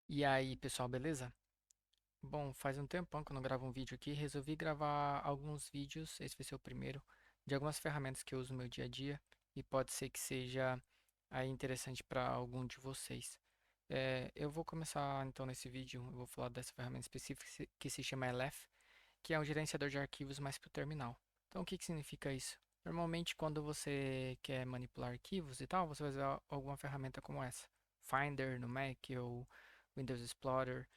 E aí, pessoal, beleza? Bom, faz um tempão que eu não gravo um vídeo aqui. Resolvi gravar alguns vídeos, esse vai ser o primeiro, de algumas ferramentas que eu uso no meu dia a dia e pode ser que seja aí interessante para algum de vocês. Eu vou começar então nesse vídeo, eu vou falar dessa ferramenta específica que se chama Elef, que é um gerenciador de arquivos mais para o terminal. Então, o que que significa isso? Normalmente, quando você quer manipular arquivos e tal, você vai usar alguma ferramenta como essa. Finder no Mac ou Windows Explorer,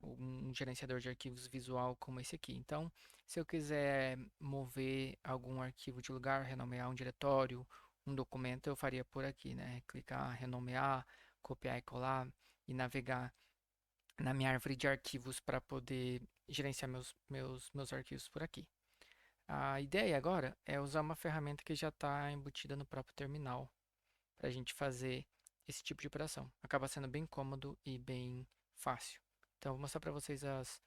um gerenciador de arquivos visual como esse aqui. Então, se eu quiser mover algum arquivo de lugar, renomear um diretório, um documento, eu faria por aqui, né? Clicar, renomear, copiar e colar e navegar na minha árvore de arquivos para poder gerenciar meus arquivos por aqui. A ideia agora é usar uma ferramenta que já está embutida no próprio terminal para a gente fazer esse tipo de operação. Acaba sendo bem cômodo e bem fácil. Então, vou mostrar para vocês as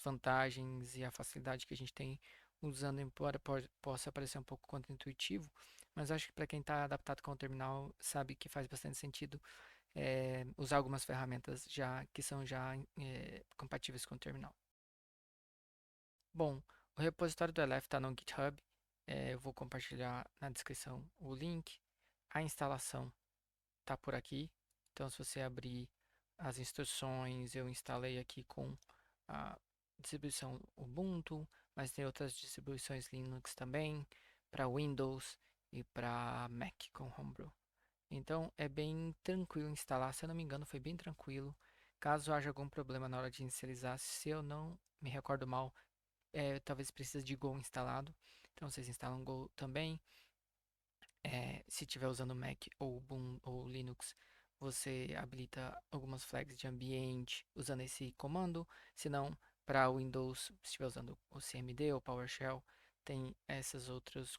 vantagens e a facilidade que a gente tem usando, embora possa parecer um pouco contra-intuitivo, mas acho que para quem está adaptado com o terminal sabe que faz bastante sentido usar algumas ferramentas que são já compatíveis com o terminal. Bom, o repositório do Elef está no GitHub. Eu vou compartilhar na descrição o link. A instalação está por aqui. Então, se você abrir as instruções, eu instalei aqui com a distribuição Ubuntu, mas tem outras distribuições Linux também, para Windows e para Mac com Homebrew. Então, é bem tranquilo instalar, se eu não me engano, foi bem tranquilo. Caso haja algum problema na hora de inicializar, se eu não me recordo mal, talvez precise de Go instalado. Então, vocês instalam Go também. Se estiver usando Mac ou Ubuntu ou Linux, você habilita algumas flags de ambiente usando esse comando. Se não, para Windows, se estiver usando o CMD ou PowerShell, tem essas outras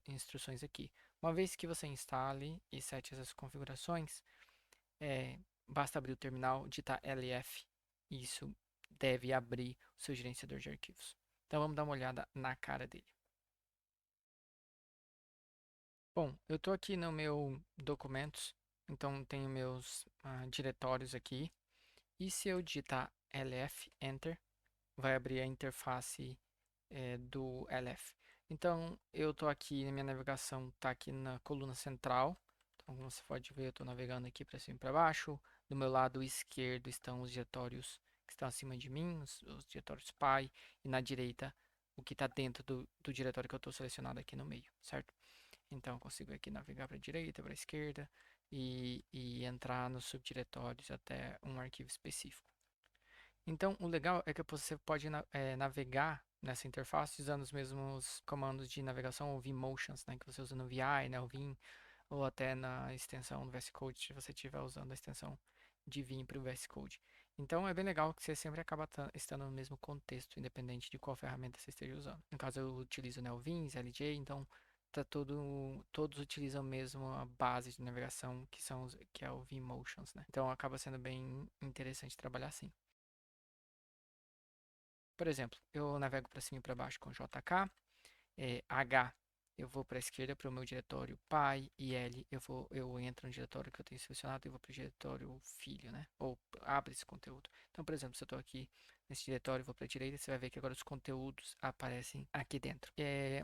instruções aqui. Uma vez que você instale e sete essas configurações, basta abrir o terminal, digitar LF, e isso deve abrir o seu gerenciador de arquivos. Então vamos dar uma olhada na cara dele. Bom, eu estou aqui no meu documentos, então tenho meus diretórios aqui. E se eu digitar LF, Enter, vai abrir a interface do LF. Então, eu estou aqui, na minha navegação, está aqui na coluna central. Então, como você pode ver, eu estou navegando aqui para cima e para baixo. Do meu lado esquerdo estão os diretórios que estão acima de mim, os diretórios pai. E na direita, o que está dentro do diretório que eu estou selecionado aqui no meio, certo? Então, eu consigo aqui navegar para a direita, para a esquerda e entrar nos subdiretórios até um arquivo específico. Então, o legal é que você pode navegar nessa interface usando os mesmos comandos de navegação ou vMotions, né, que você usa no VI, né, o Vim, ou até na extensão do VS Code, se você estiver usando a extensão de Vim para o VS Code. Então, é bem legal que você sempre acaba estando no mesmo contexto, independente de qual ferramenta você esteja usando. No caso, eu utilizo, né, o Vim, LJ, então todos utilizam mesmo a base de navegação que é o vMotions, né? Então, acaba sendo bem interessante trabalhar assim. Por exemplo, eu navego para cima e para baixo com JK, H eu vou para a esquerda para o meu diretório pai e L eu entro no diretório que eu tenho selecionado e vou para o diretório filho, né? Ou abre esse conteúdo. Então, por exemplo, se eu estou aqui nesse diretório, vou para a direita, você vai ver que agora os conteúdos aparecem aqui dentro.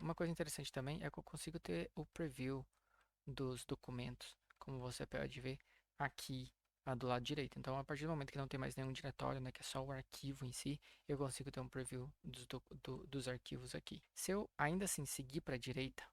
Uma coisa interessante também é que eu consigo ter o preview dos documentos, como você pode ver aqui do lado direito. Então, a partir do momento que não tem mais nenhum diretório, né, que é só o arquivo em si, eu consigo ter um preview dos arquivos aqui. Se eu ainda assim seguir para a direita,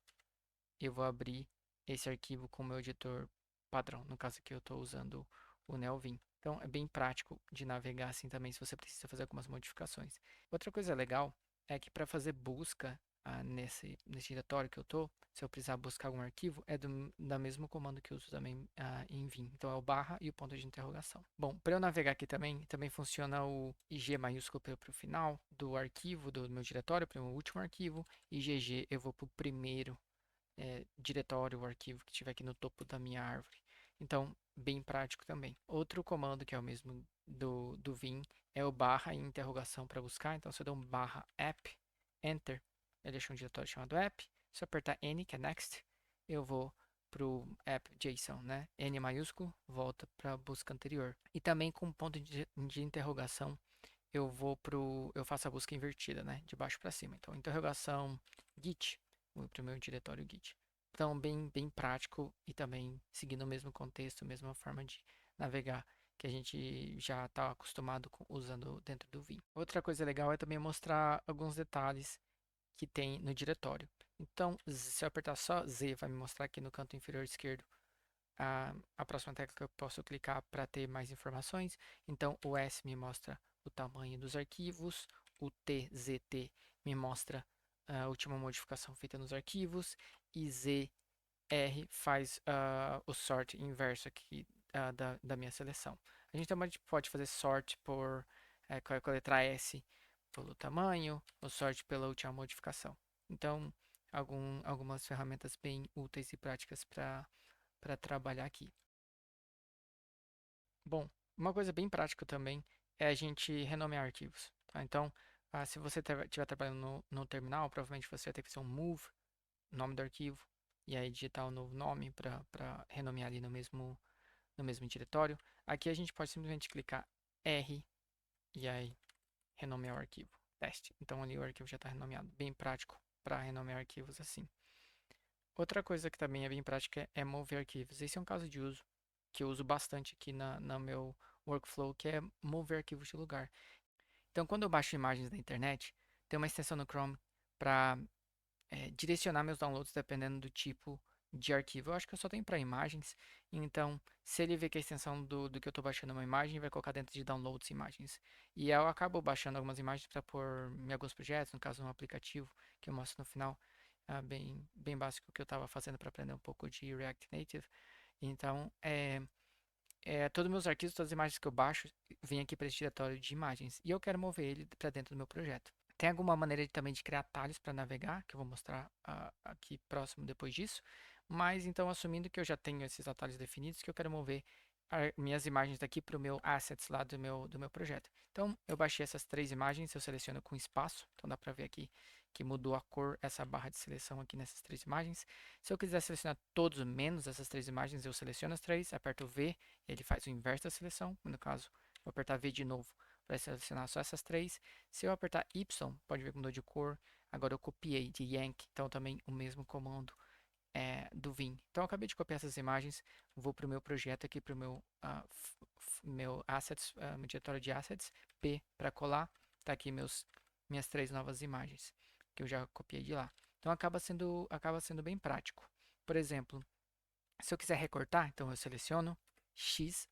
eu vou abrir esse arquivo com o meu editor padrão. No caso aqui, eu estou usando o Neovim. Então, é bem prático de navegar assim também, se você precisa fazer algumas modificações. Outra coisa legal é que para fazer busca nesse diretório que eu estou, se eu precisar buscar algum arquivo, é da mesmo comando que eu uso também em Vim. Então, é o barra e o ponto de interrogação. Bom, para eu navegar aqui também funciona o IG maiúsculo para o final do arquivo, do meu diretório, para o meu último arquivo, e GG eu vou para o primeiro diretório, o arquivo que estiver aqui no topo da minha árvore. Então, bem prático também. Outro comando que é o mesmo do Vim é o barra e interrogação para buscar. Então, se eu der um barra app, enter, ele deixa um diretório chamado app. Se eu apertar N, que é next, eu vou pro app.json, né? N maiúsculo, volta para a busca anterior. E também com ponto de interrogação, eu faço a busca invertida, né? De baixo para cima. Então, interrogação git, vou para o meu diretório git. Então, bem prático e também seguindo o mesmo contexto, a mesma forma de navegar que a gente já está acostumado usando dentro do Vim. Outra coisa legal é também mostrar alguns detalhes que tem no diretório. Então, se eu apertar só Z, vai me mostrar aqui no canto inferior esquerdo a próxima tecla que eu posso clicar para ter mais informações. Então, o S me mostra o tamanho dos arquivos, o TZT me mostra a última modificação feita nos arquivos e ZR faz o sort inverso aqui da minha seleção. A gente também pode fazer sort com a letra S pelo tamanho, ou sort pela última modificação. Então, algumas ferramentas bem úteis e práticas para trabalhar aqui. Bom, uma coisa bem prática também é a gente renomear arquivos. Tá? Então, se você estiver trabalhando no terminal, provavelmente você vai ter que fazer um move, nome do arquivo, e aí digitar um novo nome para renomear ali no mesmo diretório. Aqui a gente pode simplesmente clicar R e aí renomear o arquivo. Teste. Então ali o arquivo já está renomeado. Bem prático para renomear arquivos assim. Outra coisa que também é bem prática é mover arquivos. Esse é um caso de uso que eu uso bastante aqui no meu workflow, que é mover arquivos de lugar. Então, quando eu baixo imagens da internet, tem uma extensão no Chrome para direcionar meus downloads dependendo do tipo de arquivo. Eu acho que eu só tenho para imagens, então se ele vê que a extensão do que eu estou baixando é uma imagem, vai colocar dentro de downloads imagens. E eu acabo baixando algumas imagens para pôr em alguns projetos, no caso um aplicativo que eu mostro no final, bem básico que eu estava fazendo para aprender um pouco de React Native. Então, todos os meus arquivos, todas as imagens que eu baixo, vêm aqui para esse diretório de imagens. E eu quero mover ele para dentro do meu projeto. Tem alguma maneira também de criar atalhos para navegar, que eu vou mostrar aqui próximo depois disso. Mas então, assumindo que eu já tenho esses atalhos definidos, que eu quero mover minhas imagens daqui para o meu assets lá do meu projeto. Então, eu baixei essas três imagens, eu seleciono com espaço. Então, dá para ver aqui que mudou a cor, essa barra de seleção aqui nessas três imagens. Se eu quiser selecionar todos menos essas três imagens, eu seleciono as três, aperto V, ele faz o inverso da seleção. No caso, vou apertar V de novo para selecionar só essas três. Se eu apertar Y, pode ver que mudou de cor. Agora eu copiei de Yank, então também o mesmo comando do Vim. Então eu acabei de copiar essas imagens, vou para o meu projeto aqui, para o meu assets, meu diretório de assets, P para colar, tá aqui minhas três novas imagens, que eu já copiei de lá. Então acaba sendo bem prático. Por exemplo, se eu quiser recortar, então eu seleciono X,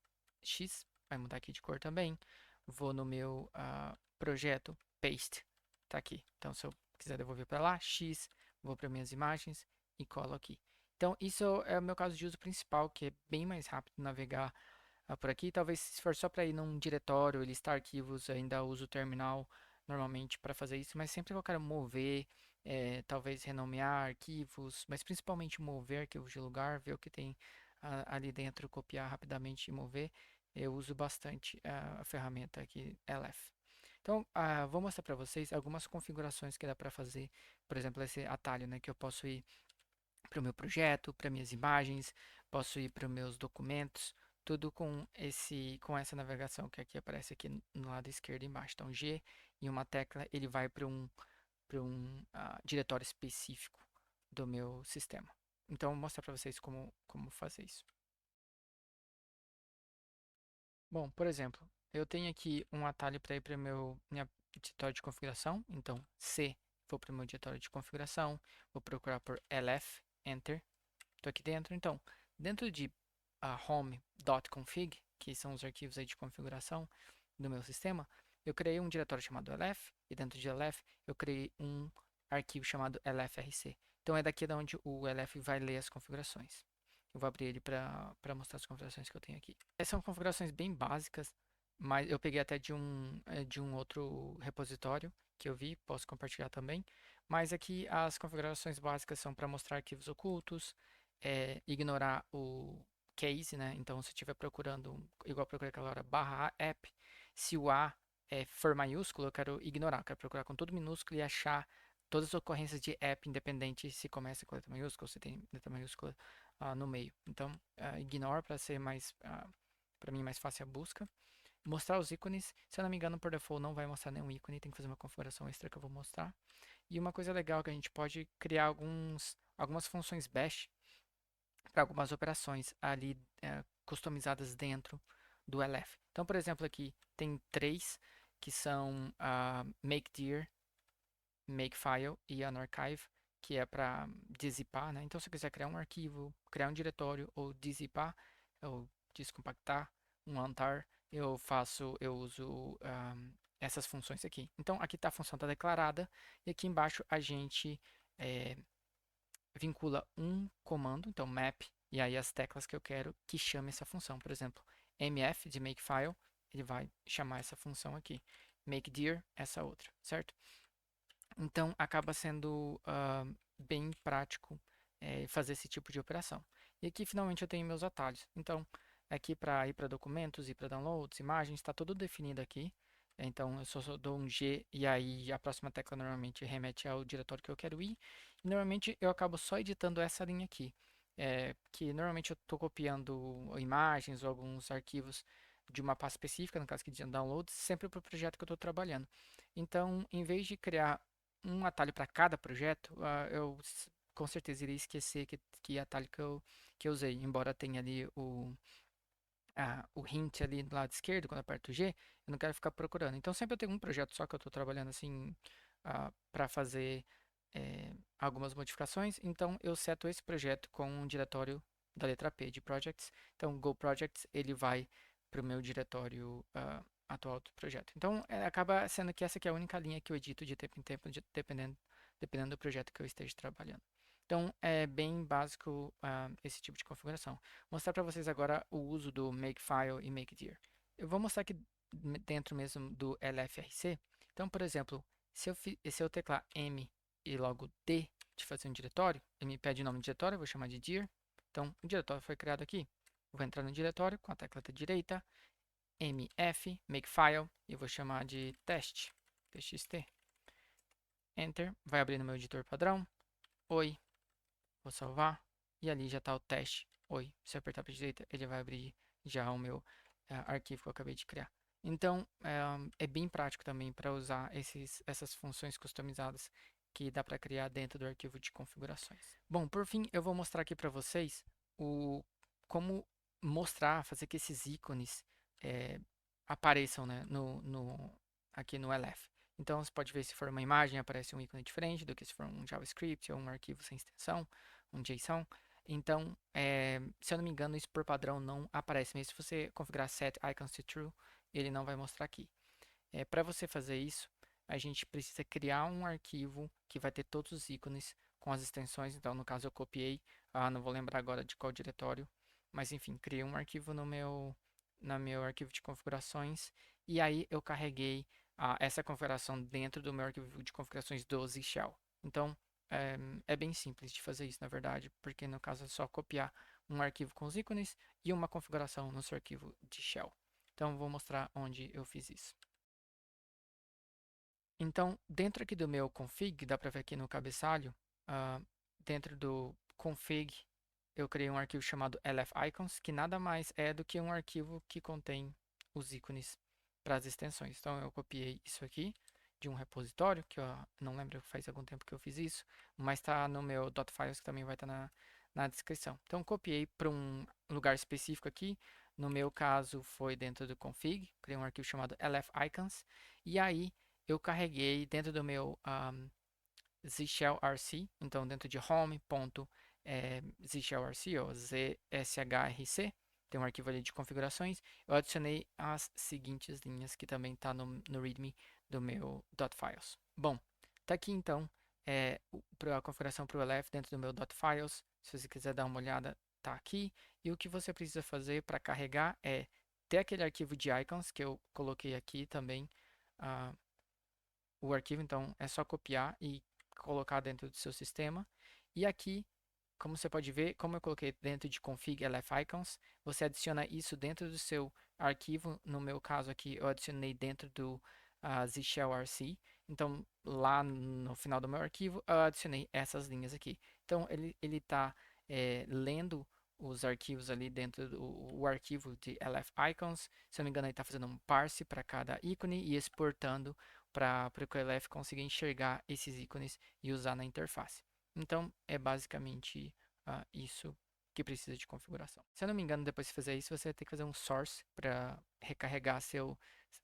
vai mudar aqui de cor também. Vou no meu projeto, Paste, tá aqui. Então, se eu quiser devolver para lá, X, vou para minhas imagens e colo aqui. Então, isso é o meu caso de uso principal, que é bem mais rápido navegar por aqui. Talvez se for só para ir num diretório e listar arquivos, ainda uso o terminal normalmente para fazer isso, mas sempre que eu quero mover, talvez renomear arquivos, mas principalmente mover arquivos de lugar, ver o que tem ali dentro, copiar rapidamente e mover, eu uso bastante a ferramenta aqui, LF. Então, vou mostrar para vocês algumas configurações que dá para fazer, por exemplo, esse atalho, né, que eu posso ir para o meu projeto, para minhas imagens, posso ir para os meus documentos, tudo com essa navegação que aqui aparece aqui no lado esquerdo embaixo. Então, G e uma tecla, ele vai para um diretório específico do meu sistema. Então, vou mostrar para vocês como fazer isso. Bom, por exemplo, eu tenho aqui um atalho para ir para o minha diretório de configuração. Então, C, vou para o meu diretório de configuração, vou procurar por LF, Enter. Estou aqui dentro. Então, dentro de home.config, que são os arquivos aí de configuração do meu sistema, eu criei um diretório chamado lf, e dentro de lf eu criei um arquivo chamado lfrc. Então, é daqui de onde o lf vai ler as configurações. Eu vou abrir ele para mostrar as configurações que eu tenho aqui. Essas são configurações bem básicas, mas eu peguei até de um outro repositório que eu vi, posso compartilhar também. Mas aqui as configurações básicas são para mostrar arquivos ocultos, ignorar o case, né? Então, se eu estiver procurando, igual eu procurei aquela hora, barra app, se o A for maiúsculo, eu quero ignorar, eu quero procurar com tudo minúsculo e achar todas as ocorrências de app, independente se começa com letra maiúscula ou se tem letra maiúscula no meio. Então, ignore para ser mais, para mim, mais fácil a busca. Mostrar os ícones, se eu não me engano, por default não vai mostrar nenhum ícone, tem que fazer uma configuração extra que eu vou mostrar. E uma coisa legal é que a gente pode criar algumas funções bash para algumas operações ali customizadas dentro do LF. Então, por exemplo, aqui tem três que são makedir, makefile e unarchive, que é para dizipar, né? Então, se eu quiser criar um arquivo, criar um diretório ou dizipar, ou descompactar, um untar, eu uso essas funções aqui. Então, aqui tá, a função está declarada e aqui embaixo a gente eh, vincula um comando, então map, e aí as teclas que eu quero que chame essa função. Por exemplo, mf de makefile, ele vai chamar essa função aqui. Makedir, essa outra, certo? Então, acaba sendo bem prático fazer esse tipo de operação. E aqui, finalmente, eu tenho meus atalhos. Então, aqui para ir para documentos, ir para downloads, imagens, está tudo definido aqui. Então, eu só dou um G e aí a próxima tecla normalmente remete ao diretório que eu quero ir. E, normalmente, eu acabo só editando essa linha aqui. Que normalmente eu estou copiando imagens ou alguns arquivos de uma pasta específica, no caso aqui de downloads, sempre para o projeto que eu estou trabalhando. Então, em vez de criar um atalho para cada projeto, com certeza iria esquecer que atalho que eu usei, embora tenha ali o hint ali do lado esquerdo, quando eu aperto o G, eu não quero ficar procurando. Então sempre eu tenho um projeto só que eu estou trabalhando assim para fazer algumas modificações. Então eu seto esse projeto com um diretório da letra P de projects. Então Go Projects ele vai para o meu diretório atual do projeto. Então acaba sendo que essa aqui é a única linha que eu edito de tempo em tempo, dependendo do projeto que eu esteja trabalhando. Então é bem básico esse tipo de configuração. Vou mostrar para vocês agora o uso do Makefile e Makedir. Eu vou mostrar aqui dentro mesmo do LFRC. Então, por exemplo, se eu teclar M e logo D de fazer um diretório, ele me pede o nome do diretório, eu vou chamar de dir. Então, o diretório foi criado aqui. Vou entrar no diretório com a tecla da direita, MF, Makefile, e vou chamar de test, txt. Enter, vai abrir no meu editor padrão. Oi, vou salvar. E ali já está o teste. Oi, se eu apertar para a direita, ele vai abrir já o meu arquivo que eu acabei de criar. Então, é bem prático também para usar essas funções customizadas que dá para criar dentro do arquivo de configurações. Bom, por fim, eu vou mostrar aqui para vocês como mostrar, fazer que esses ícones apareçam, né, aqui no LF. Então, você pode ver se for uma imagem, aparece um ícone diferente do que se for um JavaScript ou um arquivo sem extensão, um JSON. Então, se eu não me engano, isso por padrão não aparece. Mas se você configurar set icons to true, ele não vai mostrar aqui. Para você fazer isso, a gente precisa criar um arquivo que vai ter todos os ícones com as extensões. Então, no caso, eu copiei, não vou lembrar agora de qual diretório, mas enfim, criei um arquivo no meu arquivo de configurações e aí eu carreguei essa configuração dentro do meu arquivo de configurações do Z Shell. Então, é bem simples de fazer isso, na verdade, porque no caso é só copiar um arquivo com os ícones e uma configuração no seu arquivo de shell. Então, vou mostrar onde eu fiz isso. Então, dentro aqui do meu config, dá para ver aqui no cabeçalho, dentro do config, eu criei um arquivo chamado lficons, que nada mais é do que um arquivo que contém os ícones para as extensões. Então, eu copiei isso aqui de um repositório, que eu não lembro, faz algum tempo que eu fiz isso, mas está no meu .files, que também vai estar na descrição. Então, copiei para um lugar específico aqui, no meu caso foi dentro do config, criei um arquivo chamado lficons, e aí eu carreguei dentro do meu zshellrc, então dentro de home.zshellrc ou zshrc, tem um arquivo ali de configurações, eu adicionei as seguintes linhas que também está no readme do meu .files. Bom, tá aqui então a configuração para o LF dentro do meu .files, se você quiser dar uma olhada, tá aqui, e o que você precisa fazer para carregar é ter aquele arquivo de icons que eu coloquei aqui também, o arquivo, então é só copiar e colocar dentro do seu sistema. E aqui, como você pode ver, como eu coloquei dentro de config lficons, você adiciona isso dentro do seu arquivo. No meu caso aqui, eu adicionei dentro do zshellrc. Então, lá no final do meu arquivo, eu adicionei essas linhas aqui. Então, ele está lendo os arquivos ali dentro do o arquivo de LF Icons. Se eu não me engano, ele está fazendo um parse para cada ícone e exportando para que o LF consiga enxergar esses ícones e usar na interface. Então, é basicamente isso que precisa de configuração. Se eu não me engano, depois de fazer isso, você vai ter que fazer um source para recarregar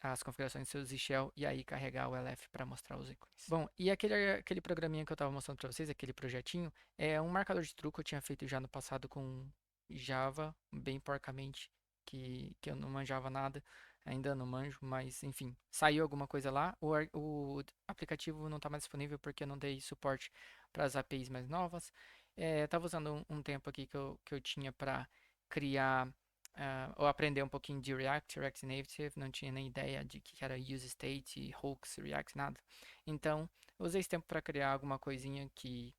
as configurações do seu Z Shell e aí carregar o LF para mostrar os ícones. Bom, e aquele programinha que eu estava mostrando para vocês, aquele projetinho, é um marcador de truque que eu tinha feito já no passado com Java, bem porcamente, que eu não manjava nada, ainda não manjo, mas enfim, saiu alguma coisa lá. O aplicativo não está mais disponível porque eu não dei suporte para as APIs mais novas. Estava usando um tempo aqui que eu tinha para criar ou aprender um pouquinho de React Native, não tinha nem ideia de que era use state, hooks, React, nada. Então, usei esse tempo para criar alguma coisinha que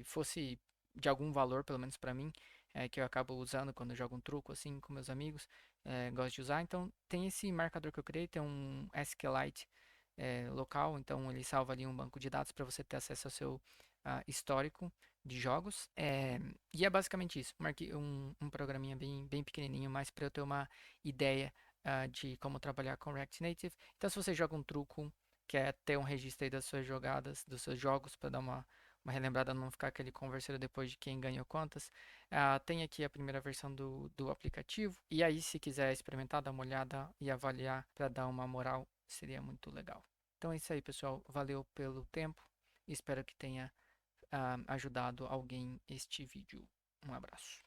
fosse de algum valor, pelo menos para mim, que eu acabo usando quando eu jogo um truco assim com meus amigos, gosto de usar. Então, tem esse marcador que eu criei, tem um SQLite local, então ele salva ali um banco de dados para você ter acesso ao seu histórico de jogos. E é basicamente isso, um programinha bem pequenininho, mas para eu ter uma ideia de como trabalhar com React Native. Então, se você joga um truco, quer ter um registro aí das suas jogadas, dos seus jogos, para dar uma relembrada, não ficar aquele converseiro depois de quem ganhou quantas. Tem aqui a primeira versão do aplicativo. E aí, se quiser experimentar, dar uma olhada e avaliar para dar uma moral, seria muito legal. Então é isso aí, pessoal. Valeu pelo tempo. Espero que tenha ajudado alguém este vídeo. Um abraço.